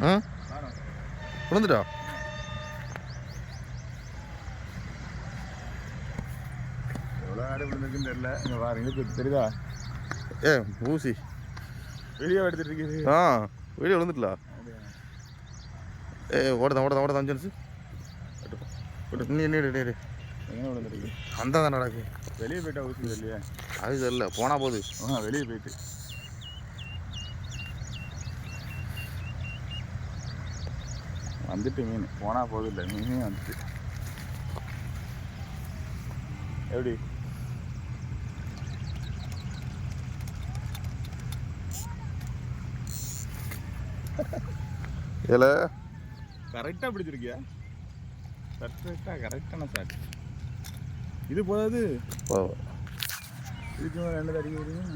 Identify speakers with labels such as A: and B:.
A: ஆ விழுந்துட்டா?
B: எவ்வளோ ஆடு விழுந்துருக்குன்னு தெரியல. இங்கே பாருங்க, இது தெரியுதா?
A: ஊசி
B: வீடியோ எடுத்துட்டு இருக்குது.
A: வீடியோ விழுந்துட்டா? ஓடதான் ஜென்ஸு. நீ
B: எங்கே விழுந்துருக்கு?
A: அந்த தான் நடக்கு.
B: வெளியே போயிட்டா ஊசி இல்லையா?
A: அது தெரியல, போனா போகுது.
B: வெளியே போயிட்டு வந்துட்டு மீன் போனால் போதும். இல்லை, மீனே வந்துட்டு. எப்படி
A: இல்லை
B: கரெக்டாக பிடிச்சிருக்கியா? கரெக்டான ஷாட். இது போதாது, இதுக்கு 2 அடிக்க முடியும்.